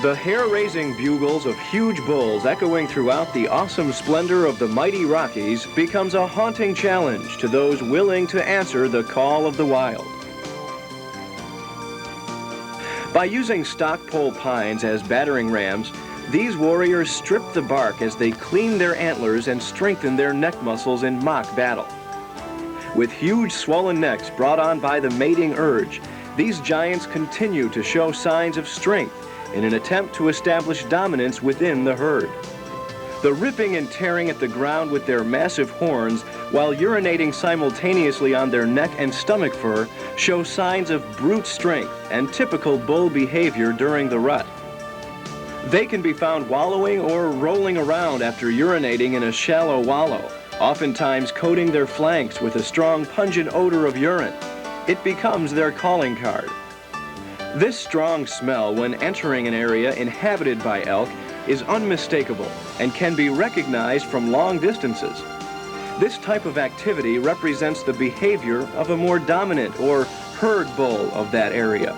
The hair-raising bugles of huge bulls echoing throughout the awesome splendor of the mighty Rockies becomes a haunting challenge to those willing to answer the call of the wild. By using stockpole pines as battering rams, these warriors strip the bark as they clean their antlers and strengthen their neck muscles in mock battle. With huge swollen necks brought on by the mating urge, these giants continue to show signs of strength in an attempt to establish dominance within the herd. The ripping and tearing at the ground with their massive horns while urinating simultaneously on their neck and stomach fur show signs of brute strength and typical bull behavior during the rut. They can be found wallowing or rolling around after urinating in a shallow wallow, oftentimes coating their flanks with a strong pungent odor of urine. It becomes their calling card. This strong smell when entering an area inhabited by elk is unmistakable and can be recognized from long distances. This type of activity represents the behavior of a more dominant or herd bull of that area.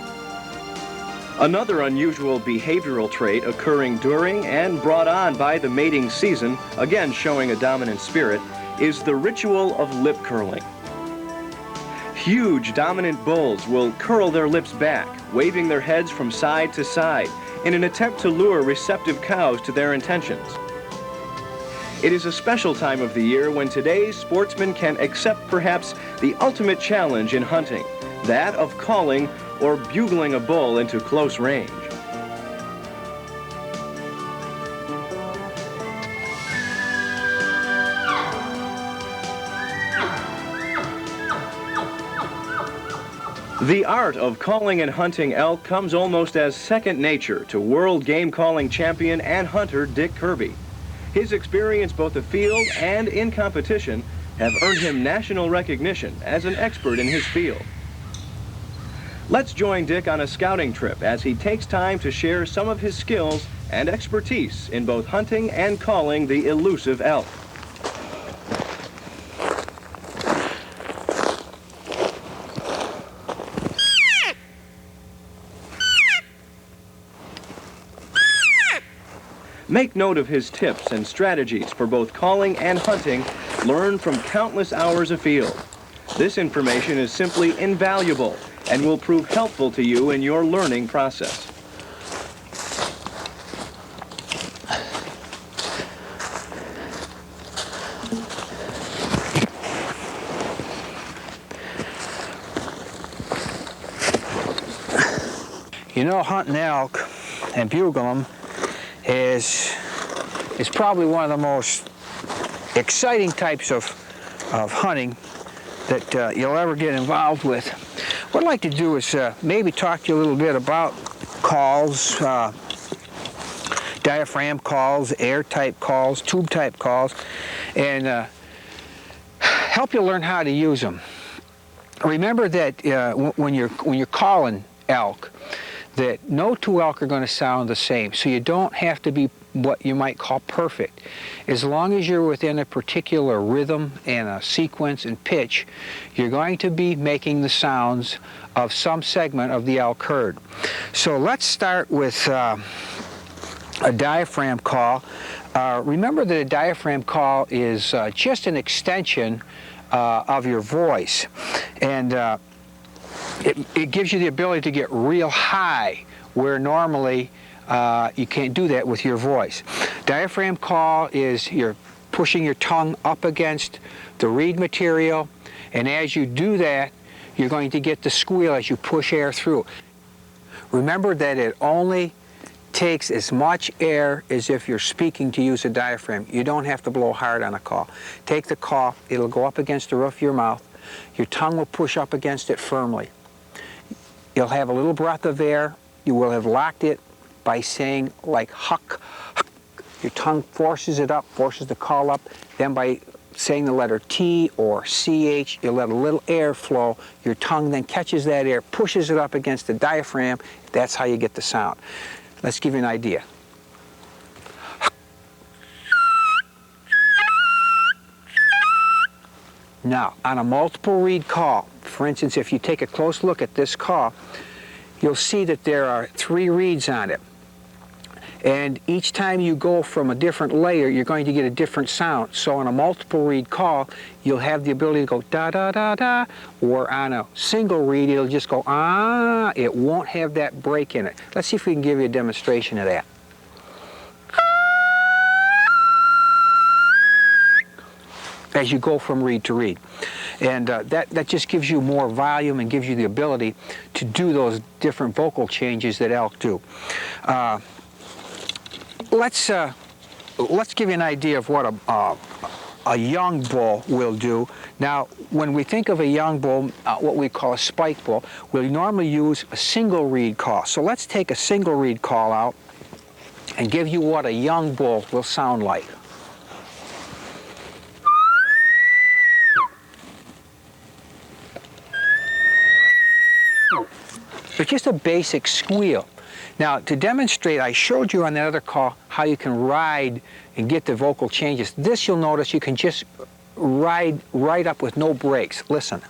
Another unusual behavioral trait occurring during and brought on by the mating season, again showing a dominant spirit, is the ritual of lip curling. Huge dominant bulls will curl their lips back, waving their heads from side to side in an attempt to lure receptive cows to their intentions. It is a special time of the year when today's sportsmen can accept perhaps the ultimate challenge in hunting, that of calling or bugling a bull into close range. The art of calling and hunting elk comes almost as second nature to world game calling champion and hunter Dick Kirby. His experience both afield and in competition have earned him national recognition as an expert in his field. Let's join Dick on a scouting trip as he takes time to share some of his skills and expertise in both hunting and calling the elusive elk. Make note of his tips and strategies for both calling and hunting learned from countless hours afield. This information is simply invaluable and will prove helpful to you in your learning process. You know, hunting elk and bugling them is probably one of the most exciting types of hunting that you'll ever get involved with. What I'd like to do is maybe talk to you a little bit about calls, diaphragm calls, air-type calls, tube-type calls, and help you learn how to use them. Remember that when you're calling elk, that no two elk are going to sound the same, so you don't have to be what you might call perfect. As long as you're within a particular rhythm and a sequence and pitch, you're going to be making the sounds of some segment of the elk herd. So let's start with a diaphragm call. Remember that a diaphragm call is just an extension of your voice, and it gives you the ability to get real high where normally you can't do that with your voice. Diaphragm call is you're pushing your tongue up against the reed material, and as you do that, you're going to get the squeal as you push air through. Remember that it only takes as much air as if you're speaking to use a diaphragm. You don't have to blow hard on a call. Take the call, it'll go up against the roof of your mouth. Your tongue will push up against it firmly. You'll have a little breath of air. You will have locked it by saying like huck, huck. Your tongue forces it up, forces the call up. Then by saying the letter T or CH, you let a little air flow. Your tongue then catches that air, pushes it up against the diaphragm. That's how you get the sound. Let's give you an idea. Now, on a multiple reed call, for instance, if you take a close look at this call, you'll see that there are 3 reeds on it. And each time you go from a different layer, you're going to get a different sound. So on a multiple reed call, you'll have the ability to go da da da da, or on a single reed, it'll just go ah. It won't have that break in it. Let's see if we can give you a demonstration of that. As you go from reed to reed. And that just gives you more volume and gives you the ability to do those different vocal changes that elk do. Let's give you an idea of what a young bull will do. Now, when we think of a young bull, what we call a spike bull, we'll normally use a single reed call. So let's take a single reed call out and give you what a young bull will sound like. It's just a basic squeal. Now, to demonstrate, I showed you on that other call how you can ride and get the vocal changes. This, you'll notice, you can just ride right up with no breaks. Listen.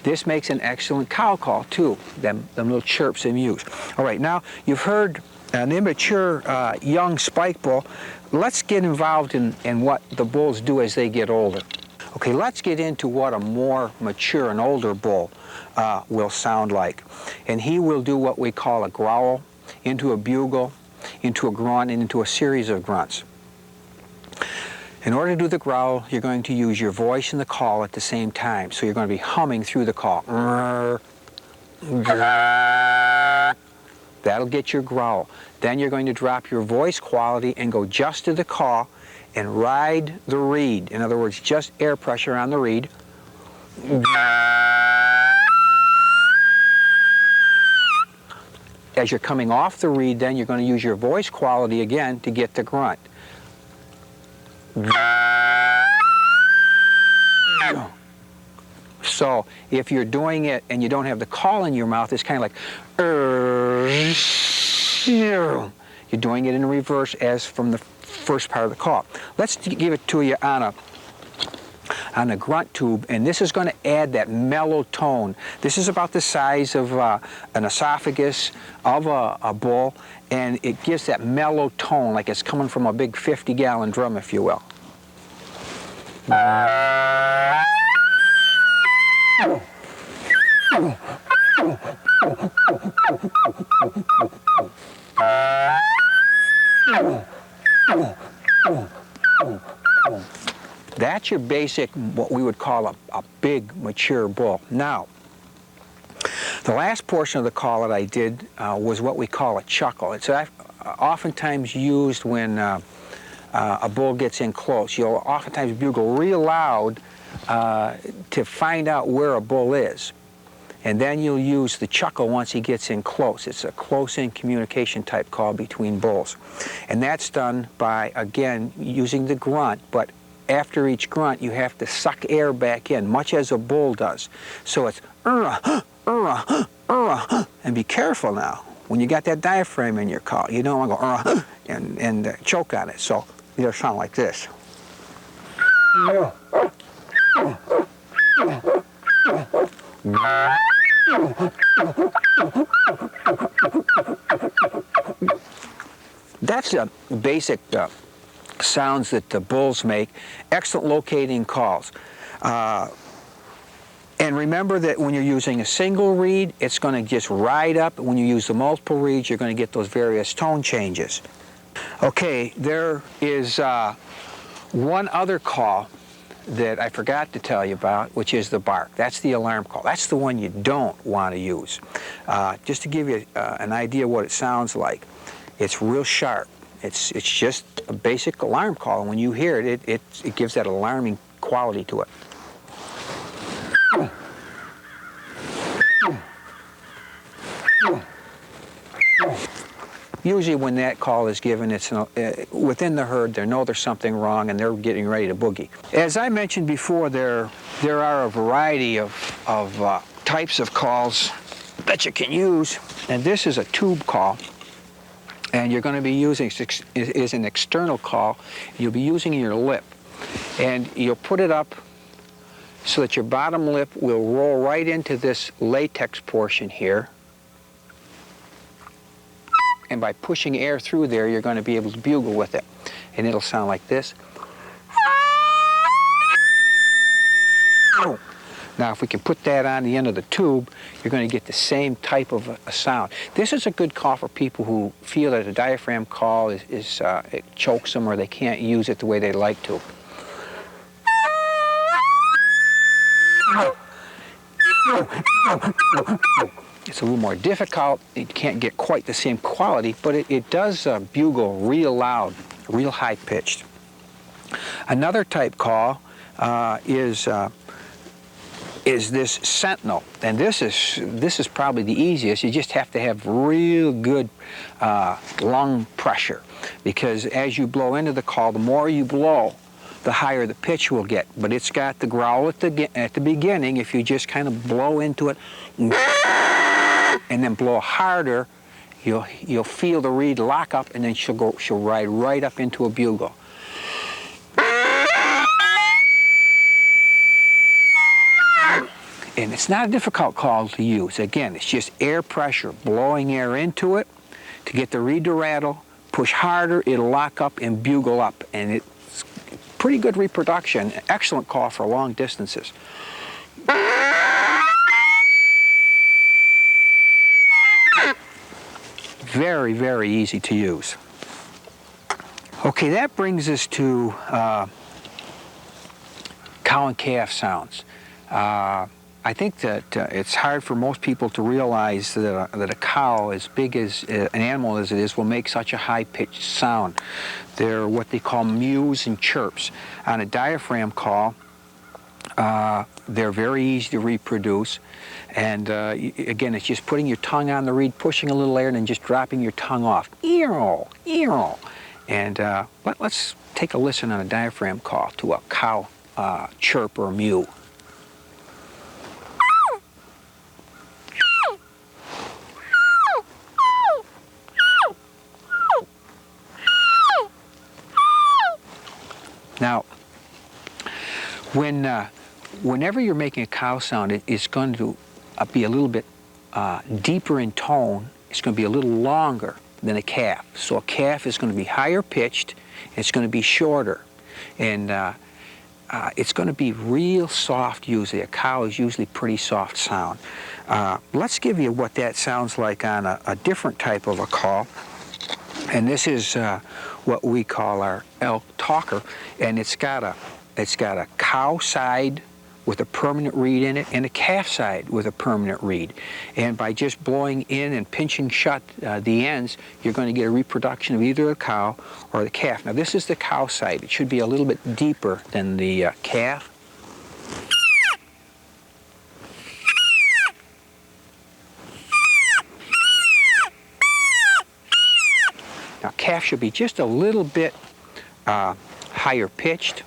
This makes an excellent cow call, too, them little chirps they use. All right, now, you've heard an immature young spike bull. Let's get involved in what the bulls do as they get older. Okay, let's get into what a more mature and older bull will sound like. And he will do what we call a growl, into a bugle, into a grunt, and into a series of grunts. In order to do the growl, you're going to use your voice and the call at the same time. So you're going to be humming through the call. That'll get your growl. Then you're going to drop your voice quality and go just to the call and ride the reed. In other words, just air pressure on the reed. As you're coming off the reed, then you're going to use your voice quality again to get the grunt. So if you're doing it and you don't have the call in your mouth, it's kind of like you're doing it in reverse as from the first part of the call. Let's give it to you on a grunt tube, and this is going to add that mellow tone. This is about the size of an esophagus of a bull, and it gives that mellow tone like it's coming from a big 50-gallon drum, if you will. That's your basic, what we would call a big, mature bull. Now, the last portion of the call that I did was what we call a chuckle. It's oftentimes used when a bull gets in close. You'll oftentimes bugle real loud to find out where a bull is. And then you'll use the chuckle once he gets in close. It's a close-in communication type call between bulls. And that's done by, again, using the grunt, but after each grunt, you have to suck air back in, much as a bull does. So it's and be careful now. When you got that diaphragm in your call, you don't want to go and choke on it. So it'll sound like this. That's the basic sounds that the bulls make. Excellent locating calls. And remember that when you're using a single reed, it's going to just ride up. When you use the multiple reeds, you're going to get those various tone changes. Okay, there is one other call that I forgot to tell you about, which is the bark. That's the alarm call. That's the one you don't want to use. Just to give you an idea what it sounds like, it's real sharp. It's just a basic alarm call, and when you hear it, it gives that alarming quality to it. Usually when that call is given, it's within the herd, they know there's something wrong and they're getting ready to boogie. As I mentioned before, there are a variety of types of calls that you can use, and this is a tube call. And you're going to be using, is an external call. You'll be using your lip. And you'll put it up so that your bottom lip will roll right into this latex portion here. and by pushing air through there, you're going to be able to bugle with it. And it'll sound like this. Now, if we can put that on the end of the tube, you're going to get the same type of a sound. This is a good call for people who feel that a diaphragm call it chokes them or they can't use it the way they'd like to. It's a little more difficult. You can't get quite the same quality, but it does bugle real loud, real high-pitched. Another type call is this sentinel, and this is probably the easiest. You just have to have real good lung pressure, because as you blow into the call, the more you blow, the higher the pitch will get. But it's got the growl at the beginning. If you just kind of blow into it and then blow harder, you'll feel the reed lock up, and then she'll ride right up into a bugle. And it's not a difficult call to use. Again, it's just air pressure, blowing air into it to get the reed to rattle. Push harder, it'll lock up and bugle up. And it's pretty good reproduction. Excellent call for long distances. Very, very easy to use. Okay, that brings us to cow and calf sounds. I think that it's hard for most people to realize that a cow, as big as an animal as it is, will make such a high-pitched sound. They're what they call mews and chirps. On a diaphragm call, they're very easy to reproduce. And again, it's just putting your tongue on the reed, pushing a little air, and then just dropping your tongue off. Eero, eero. And let's take a listen on a diaphragm call to a cow chirp or mew. Now, whenever you're making a cow sound, it's going to be a little bit deeper in tone. It's going to be a little longer than a calf. So a calf is going to be higher pitched, and it's going to be shorter. And it's going to be real soft usually. A cow is usually pretty soft sound. Let's give you what that sounds like on a different type of a call. And this is what we call our elk talker, and it's got a cow side with a permanent reed in it and a calf side with a permanent reed. And by just blowing in and pinching shut the ends, you're going to get a reproduction of either the cow or the calf. Now this is the cow side. It should be a little bit deeper than the calf. Now calf should be just a little bit higher pitched.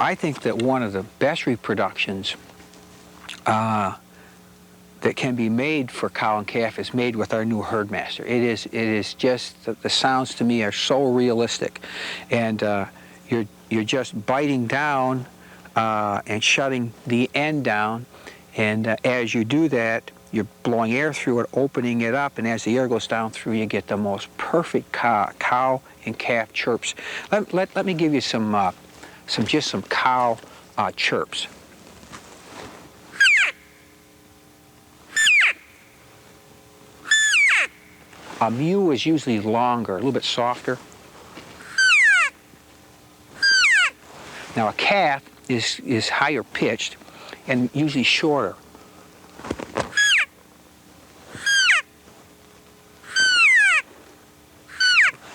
I think that one of the best reproductions that can be made for cow and calf is made with our new herdmaster. It is just, the sounds to me are so realistic, and you're just biting down and shutting the end down, and as you do that, you're blowing air through it, opening it up, and as the air goes down through, you get the most perfect cow and calf chirps. Let me give you some cow chirps. A mew is usually longer, a little bit softer. Now a calf is higher pitched and usually shorter.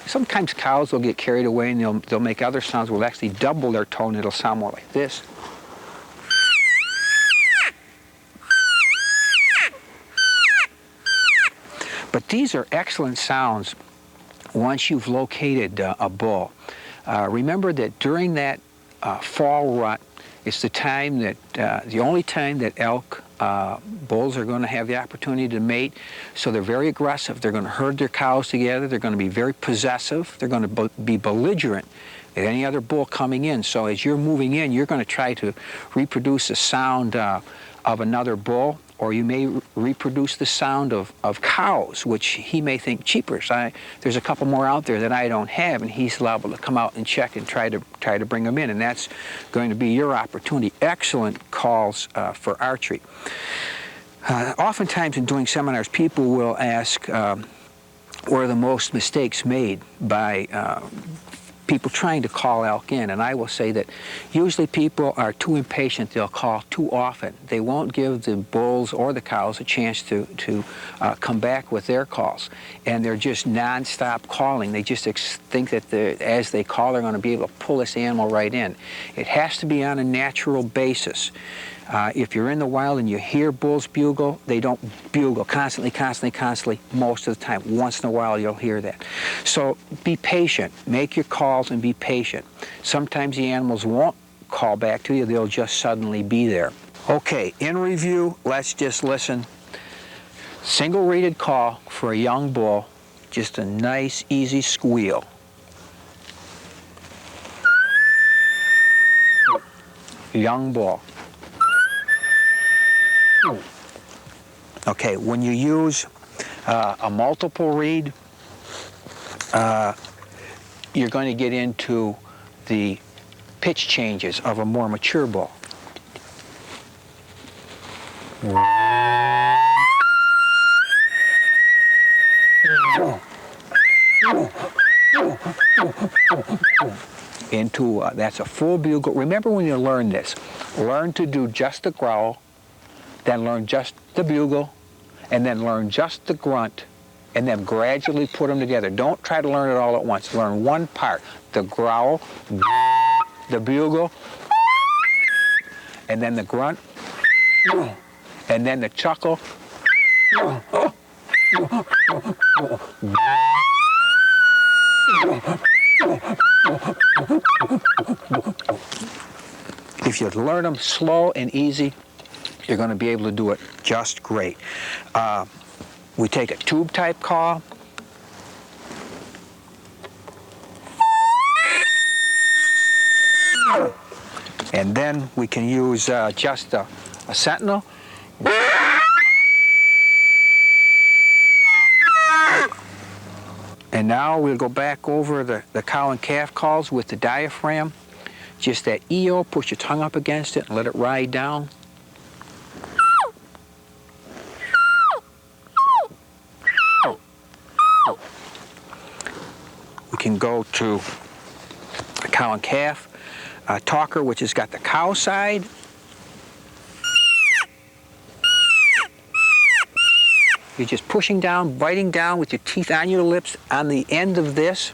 Sometimes cows will get carried away and they'll make other sounds will actually double their tone. It'll sound more like this. But these are excellent sounds once you've located a bull. Remember that during that fall rut, it's the time that, the only time that elk bulls are going to have the opportunity to mate. So they're very aggressive. They're going to herd their cows together. They're going to be very possessive. They're going to be belligerent at any other bull coming in. So as you're moving in, you're going to try to reproduce the sound of another bull, or you may reproduce the sound of cows, which he may think, cheapers. There's a couple more out there that I don't have, and he's liable to come out and check and try to bring them in, and that's going to be your opportunity. Excellent calls for archery. Oftentimes in doing seminars, people will ask, what are the most mistakes made by people trying to call elk in? And I will say that usually people are too impatient. They'll call too often. They won't give the bulls or the cows a chance to come back with their calls. And they're just non-stop calling. They just think that as they call, they're going to be able to pull this animal right in. It has to be on a natural basis. If you're in the wild and you hear bulls bugle, they don't bugle constantly most of the time. Once in a while you'll hear that. So be patient. Make your calls and be patient. Sometimes the animals won't call back to you. They'll just suddenly be there. Okay, in review, let's just listen. Single reeded call for a young bull. Just a nice, easy squeal. Young bull. Okay, when you use a multiple reed, you're going to get into the pitch changes of a more mature bull. That's a full bugle. Remember when you learn this, learn to do just the growl, then learn just the bugle, and then learn just the grunt, and then gradually put them together. Don't try to learn it all at once. Learn one part, the growl, the bugle, and then the grunt, and then the chuckle. If you learn them slow and easy, you're going to be able to do it just great. We take a tube type call. And then we can use just a sentinel. And now we'll go back over the cow and calf calls with the diaphragm. Just that EO, push your tongue up against it and let it ride down. We can go to the cow and calf talker, which has got the cow side. You're just pushing down, biting down with your teeth on your lips on the end of this,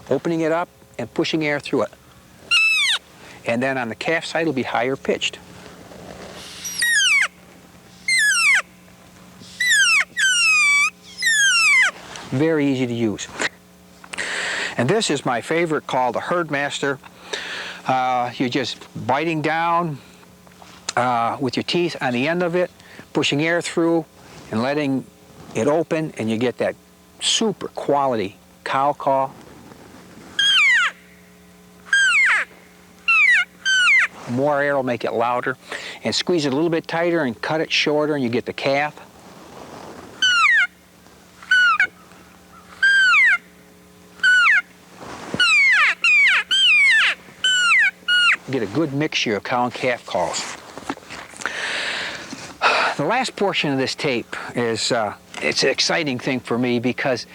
opening it up and pushing air through it. And then on the calf side, it'll be higher pitched. Very easy to use. And this is my favorite call, the herdmaster. You're just biting down with your teeth on the end of it, pushing air through and letting it open, and you get that super quality cow call. More air will make it louder, and squeeze it a little bit tighter and cut it shorter, and you get the calf. Get a good mixture of cow and calf calls. The last portion of this tape is it's an exciting thing for me because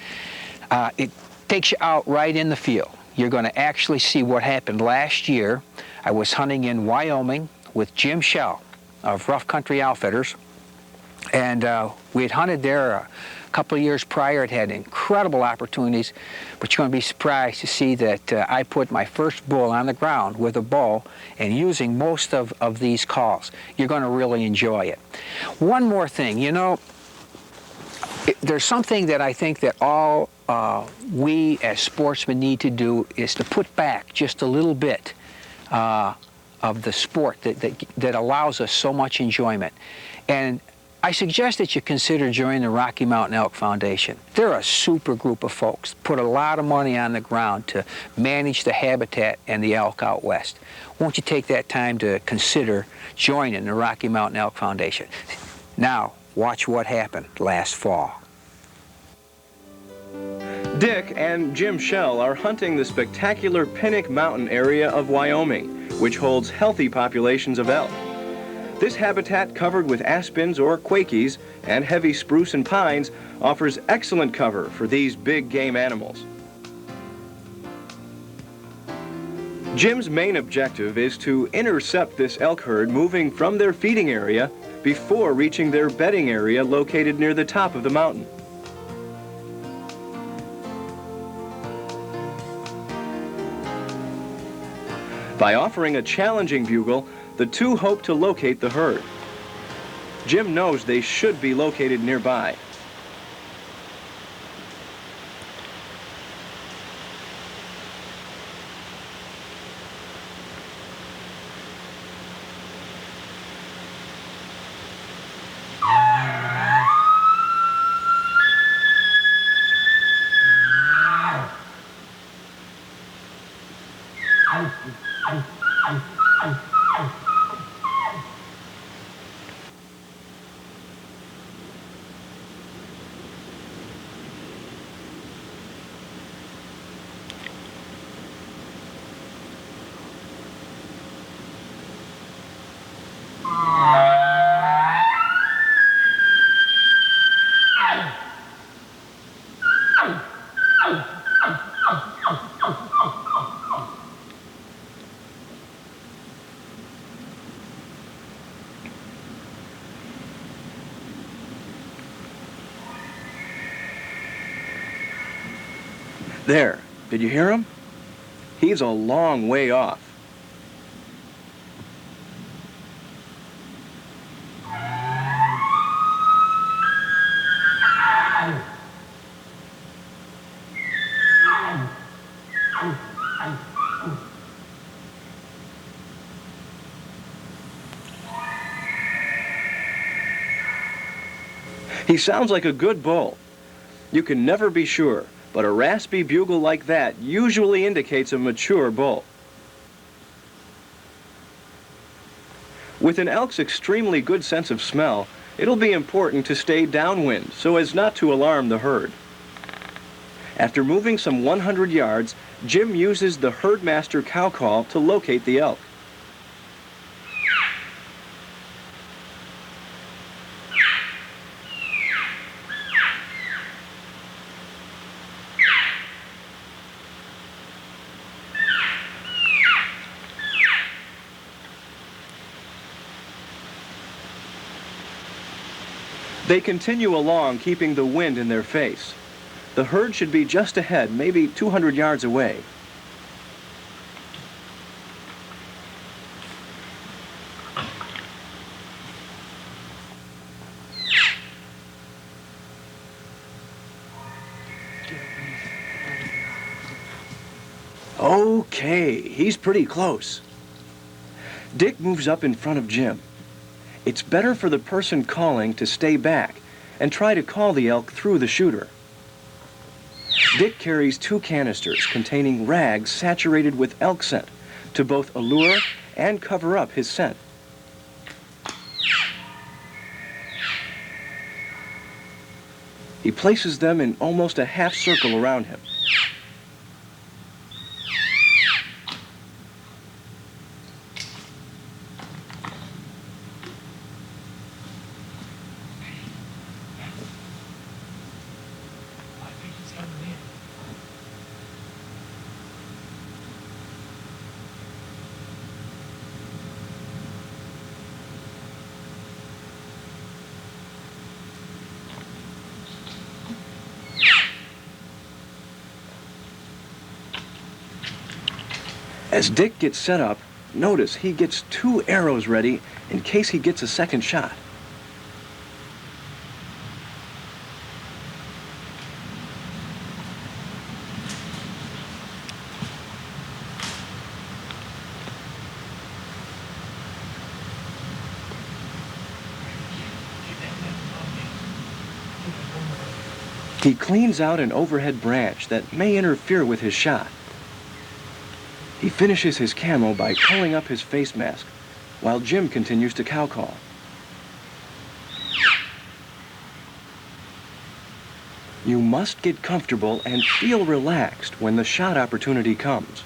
it takes you out right in the field. You're going to actually see what happened last year. I was hunting in Wyoming with Jim Shell of Rough Country Outfitters, and we had hunted there a couple of years prior. It had incredible opportunities, but you're going to be surprised to see that I put my first bull on the ground with a bow and using most of these calls. You're going to really enjoy it. One more thing, you know, there's something that I think that all we as sportsmen need to do is to put back just a little bit of the sport that allows us so much enjoyment. And I suggest that you consider joining the Rocky Mountain Elk Foundation. They're a super group of folks, put a lot of money on the ground to manage the habitat and the elk out west. Won't you take that time to consider joining the Rocky Mountain Elk Foundation? Now, watch what happened last fall. Dick and Jim Shell are hunting the spectacular Pinnock Mountain area of Wyoming, which holds healthy populations of elk. This habitat, covered with aspens or quakies and heavy spruce and pines, offers excellent cover for these big game animals. Jim's main objective is to intercept this elk herd moving from their feeding area before reaching their bedding area located near the top of the mountain. By offering a challenging bugle, the two hope to locate the herd. Jim knows they should be located nearby. There, did you hear him? He's a long way off. He sounds like a good bull. You can never be sure, but a raspy bugle like that usually indicates a mature bull. With an elk's extremely good sense of smell, it'll be important to stay downwind so as not to alarm the herd. After moving some 100 yards, Jim uses the herdmaster cow call to locate the elk. They continue along, keeping the wind in their face. The herd should be just ahead, maybe 200 yards away. Okay, he's pretty close. Dick moves up in front of Jim. It's better for the person calling to stay back and try to call the elk through the shooter. Dick carries 2 canisters containing rags saturated with elk scent to both allure and cover up his scent. He places them in almost a half circle around him. As Dick gets set up, notice he gets 2 arrows ready in case he gets a second shot. He cleans out an overhead branch that may interfere with his shot. He finishes his camo by pulling up his face mask, while Jim continues to cow call. You must get comfortable and feel relaxed when the shot opportunity comes.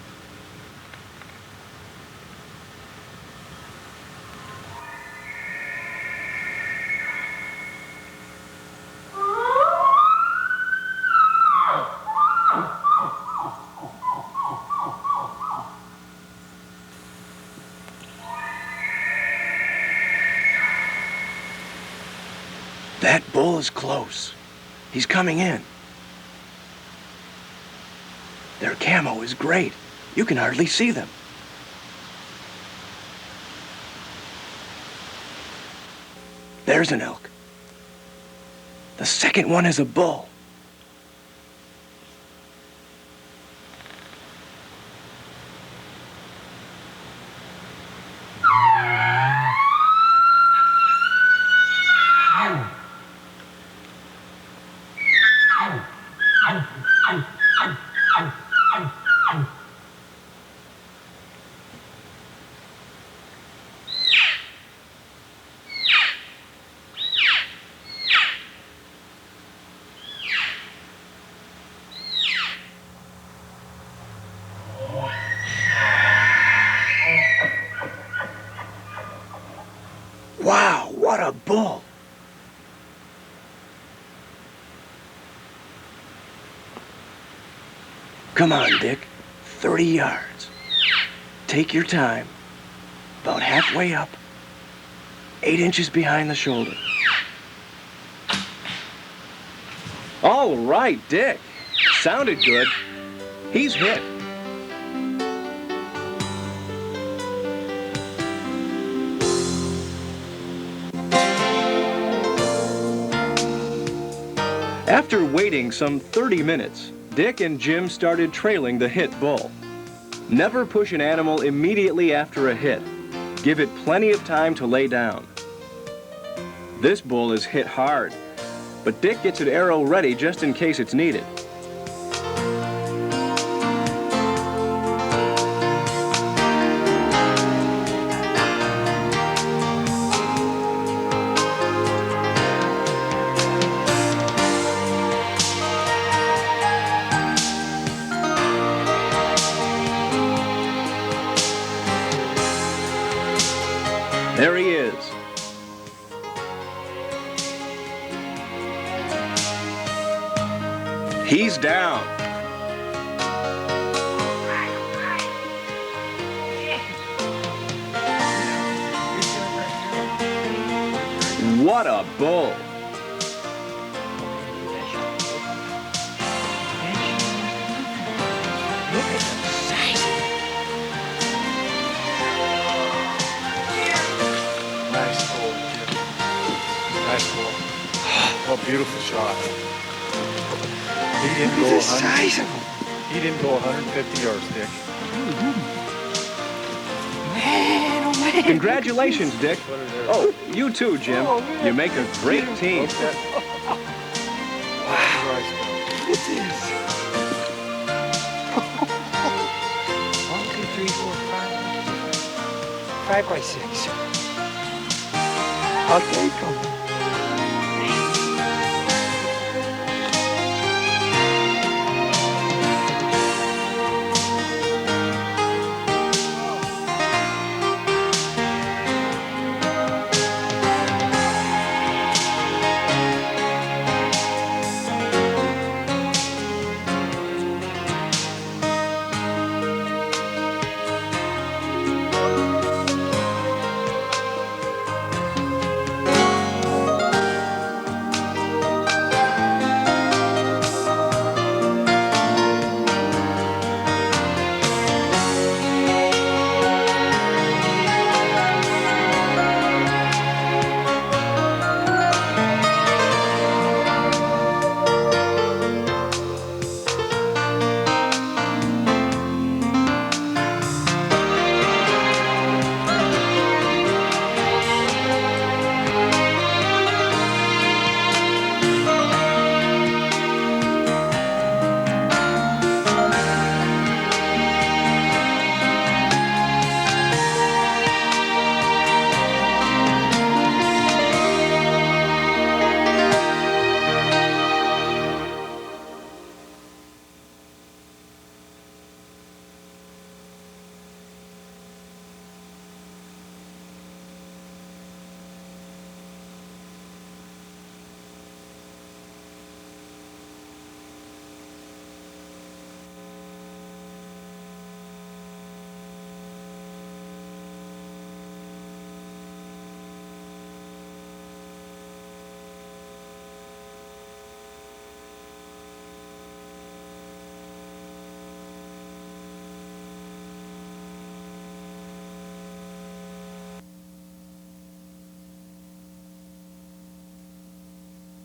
That bull is close. He's coming in. Their camo is great. You can hardly see them. There's an elk. The second one is a bull. Wow, what a bull! Come on, Dick. 30 yards. Take your time. About halfway up. 8 inches behind the shoulder. All right, Dick. Sounded good. He's hit. After waiting some 30 minutes, Dick and Jim started trailing the hit bull. Never push an animal immediately after a hit. Give it plenty of time to lay down. This bull is hit hard, but Dick gets an arrow ready just in case it's needed. There he is. He's down. What a bull. What a beautiful shot. He didn't go 100. He didn't go 150 yards, Dick. Man, oh man. Congratulations, Dick. Oh, you too, Jim. You make a great team. Wow. Look at this. 1, 2, 3, 4, 5. 5 by 6. I'll take them.